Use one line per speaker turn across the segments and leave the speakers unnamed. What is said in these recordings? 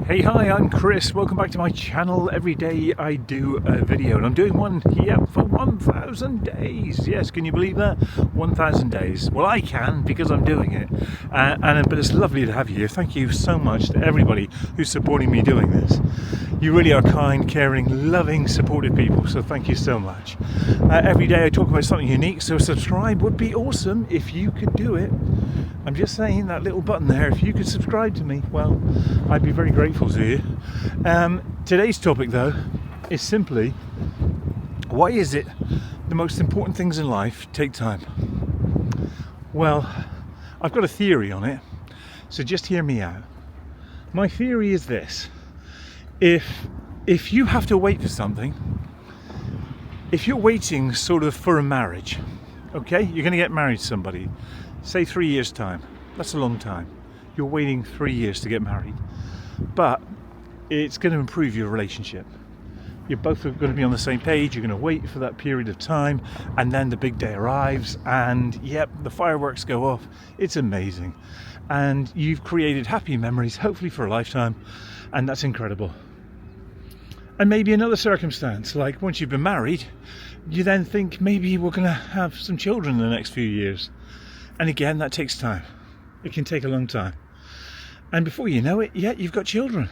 Hey, hi, I'm Chris. Welcome back to my channel. Every day I do a video, and I'm doing one here for 1,000 days. Yes, can you believe that? 1,000 days. Well, I can because I'm doing it. But it's lovely to have you here. Thank you so much to everybody who's supporting me doing this. You really are kind, caring, loving, supportive people, so thank you so much. Every day I talk about something unique, so subscribe would be awesome if you could do it. I'm just saying, that little button there, if you could subscribe to me, well, I'd be very grateful to you. Today's topic, though, is simply, why is it the most important things in life take time? Well, I've got a theory on it, so just hear me out. My theory is this. If you have to wait for something, if you're waiting sort of for a marriage, okay, you're going to get married to somebody, say 3 years time, that's a long time. You're waiting 3 years to get married, but it's going to improve your relationship. You're both going to be on the same page, you're going to wait for that period of time, and then the big day arrives, and yep, the fireworks go off. It's amazing. And you've created happy memories, hopefully for a lifetime, and that's incredible. And maybe another circumstance, like once you've been married, you then think maybe we're going to have some children in the next few years. And again, that takes time. It can take a long time. And before you know it, yeah, you've got children.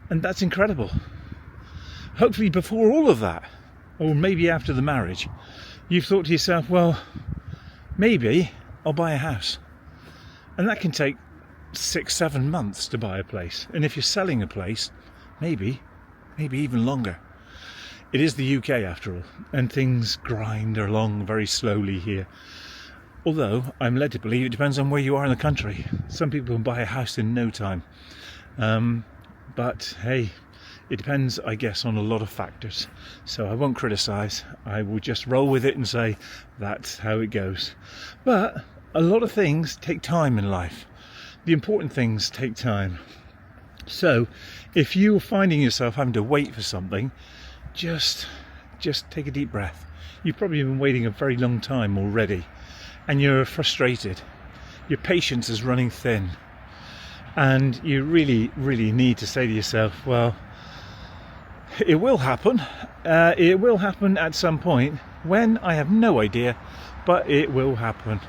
And that's incredible. Hopefully before all of that, or maybe after the marriage, you've thought to yourself, well, maybe I'll buy a house. And that can take 6-7 months to buy a place. And if you're selling a place, maybe even longer. It is the UK after all, and things grind along very slowly here. Although I'm led to believe it depends on where you are in the country. Some people can buy a house in no time. But hey, it depends, I guess, on a lot of factors. So I won't criticise. I will just roll with it and say that's how it goes. But a lot of things take time in life. The important things take time. So if you're finding yourself having to wait for something, just take a deep breath. You've probably been waiting a very long time already, and you're frustrated. Your patience is running thin, and you really need to say to yourself, well, it will happen. It will happen at some point, when I have no idea, but it will happen.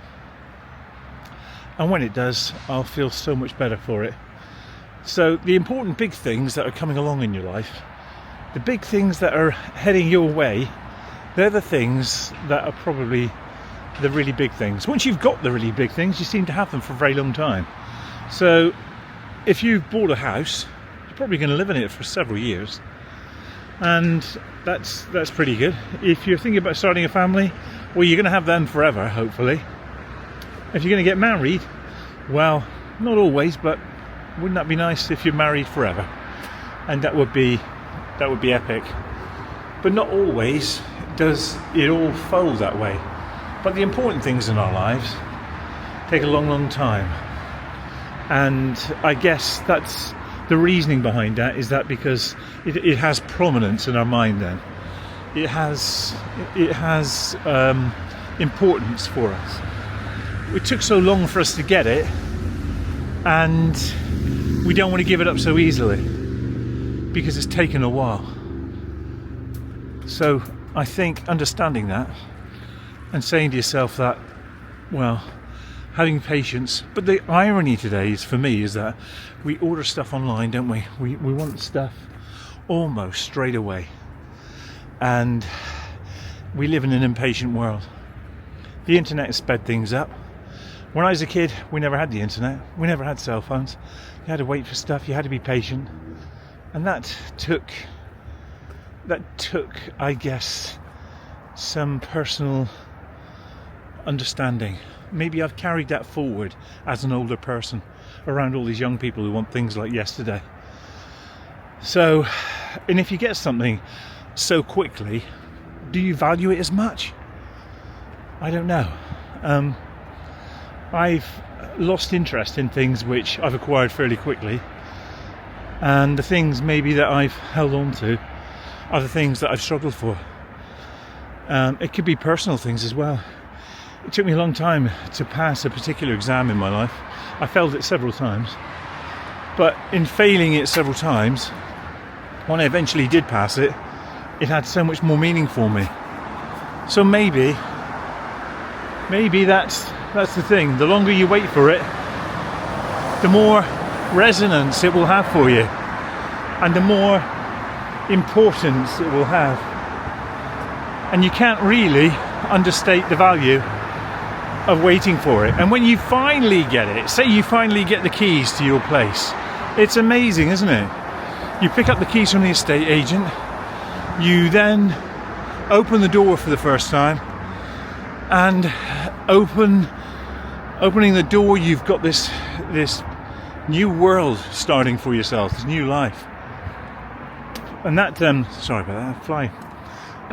And when it does, I'll feel so much better for it. So the important big things that are coming along in your life, the big things that are heading your way, they're the things that are probably the really big things. Once you've got the really big things, you seem to have them for a very long time. So if you've bought a house, you're probably going to live in it for several years, and that's pretty good. If you're thinking about starting a family, well, you're going to have them forever, hopefully. If you're going to get married, well, not always, but wouldn't that be nice if you're married forever? And that would be epic. But not always does it all fold that way. But the important things in our lives take a long time. And I guess that's the reasoning behind that, is that because it has prominence in our mind then. It has importance for us. It took so long for us to get it, and we don't want to give it up so easily because it's taken a while. So I think understanding that and saying to yourself that, well, having patience. But the irony today is, for me, is that we order stuff online, don't we? We want stuff almost straight away. And we live in an impatient world. The internet has sped things up. When I was a kid, we never had the internet. We never had cell phones. You had to wait for stuff. You had to be patient. And that took, I guess, some personal understanding. Maybe I've carried that forward as an older person around all these young people who want things like yesterday. So, and if you get something so quickly, do you value it as much? I don't know. I've lost interest in things which I've acquired fairly quickly, and the things maybe that I've held on to are the things that I've struggled for. It could be personal things as well. It took me a long time to pass a particular exam in my life. I failed it several times, But in failing it several times, when I eventually did pass it, it had so much more meaning for me. So maybe that's the thing. The longer you wait for it, the more resonance it will have for you, and the more importance it will have. And you can't really understate the value of waiting for it. And when you finally get it, say you finally get the keys to your place, it's amazing, isn't it? You pick up the keys from the estate agent, you then open the door for the first time, and opening the door, you've got this new world starting for yourself, this new life. And that sorry about that fly.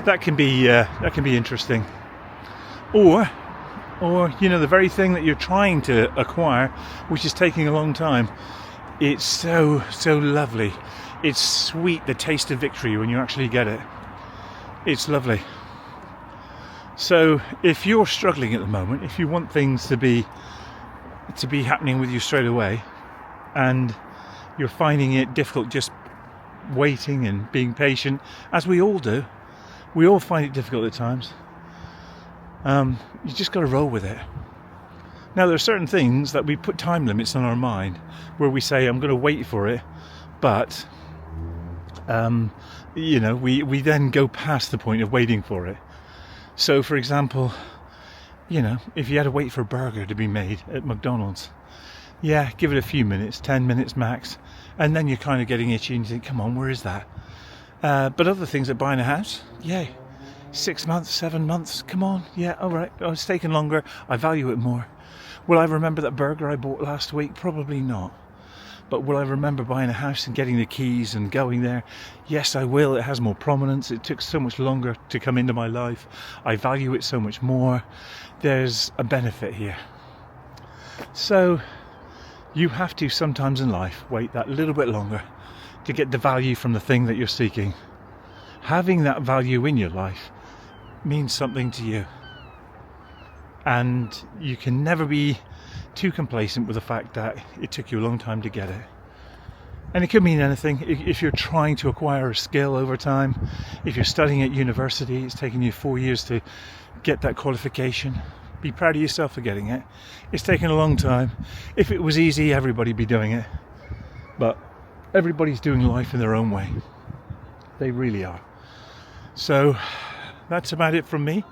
That can be interesting. Or you know, the very thing that you're trying to acquire, which is taking a long time, it's so lovely. It's sweet, the taste of victory when you actually get it. It's lovely. So if you're struggling at the moment, if you want things to be happening with you straight away, and you're finding it difficult just waiting and being patient, as we all do, we all find it difficult at times, you just got to roll with it. Now, there are certain things that we put time limits on our mind, where we say, I'm going to wait for it, but you know, we then go past the point of waiting for it. So, for example, you know, if you had to wait for a burger to be made at McDonald's, yeah, give it a few minutes, 10 minutes max, and then you're kind of getting itchy and you think, come on, where is that? But other things, like buying a house, yeah, 6 months, 7 months, come on, yeah, all right, oh, it's taken longer, I value it more. Will I remember that burger I bought last week? Probably not. But will I remember buying a house and getting the keys and going there? Yes, I will. It has more prominence. It took so much longer to come into my life. I value it so much more. There's a benefit here. So you have to sometimes in life wait that little bit longer to get the value from the thing that you're seeking. Having that value in your life means something to you. And you can never be too complacent with the fact that it took you a long time to get it. And it could mean anything. If you're trying to acquire a skill over time, if you're studying at university, it's taken you 4 years to get that qualification, be proud of yourself for getting it. It's taken a long time. If it was easy, everybody'd be doing it. But everybody's doing life in their own way. They really are. So that's about it from me.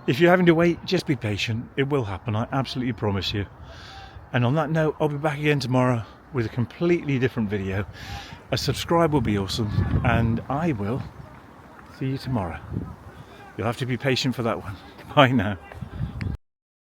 If you're having to wait, just be patient. It will happen, I absolutely promise you. And on that note, I'll be back again tomorrow with a completely different video. A subscribe will be awesome, and I will see you tomorrow. You'll have to be patient for that one. Bye now.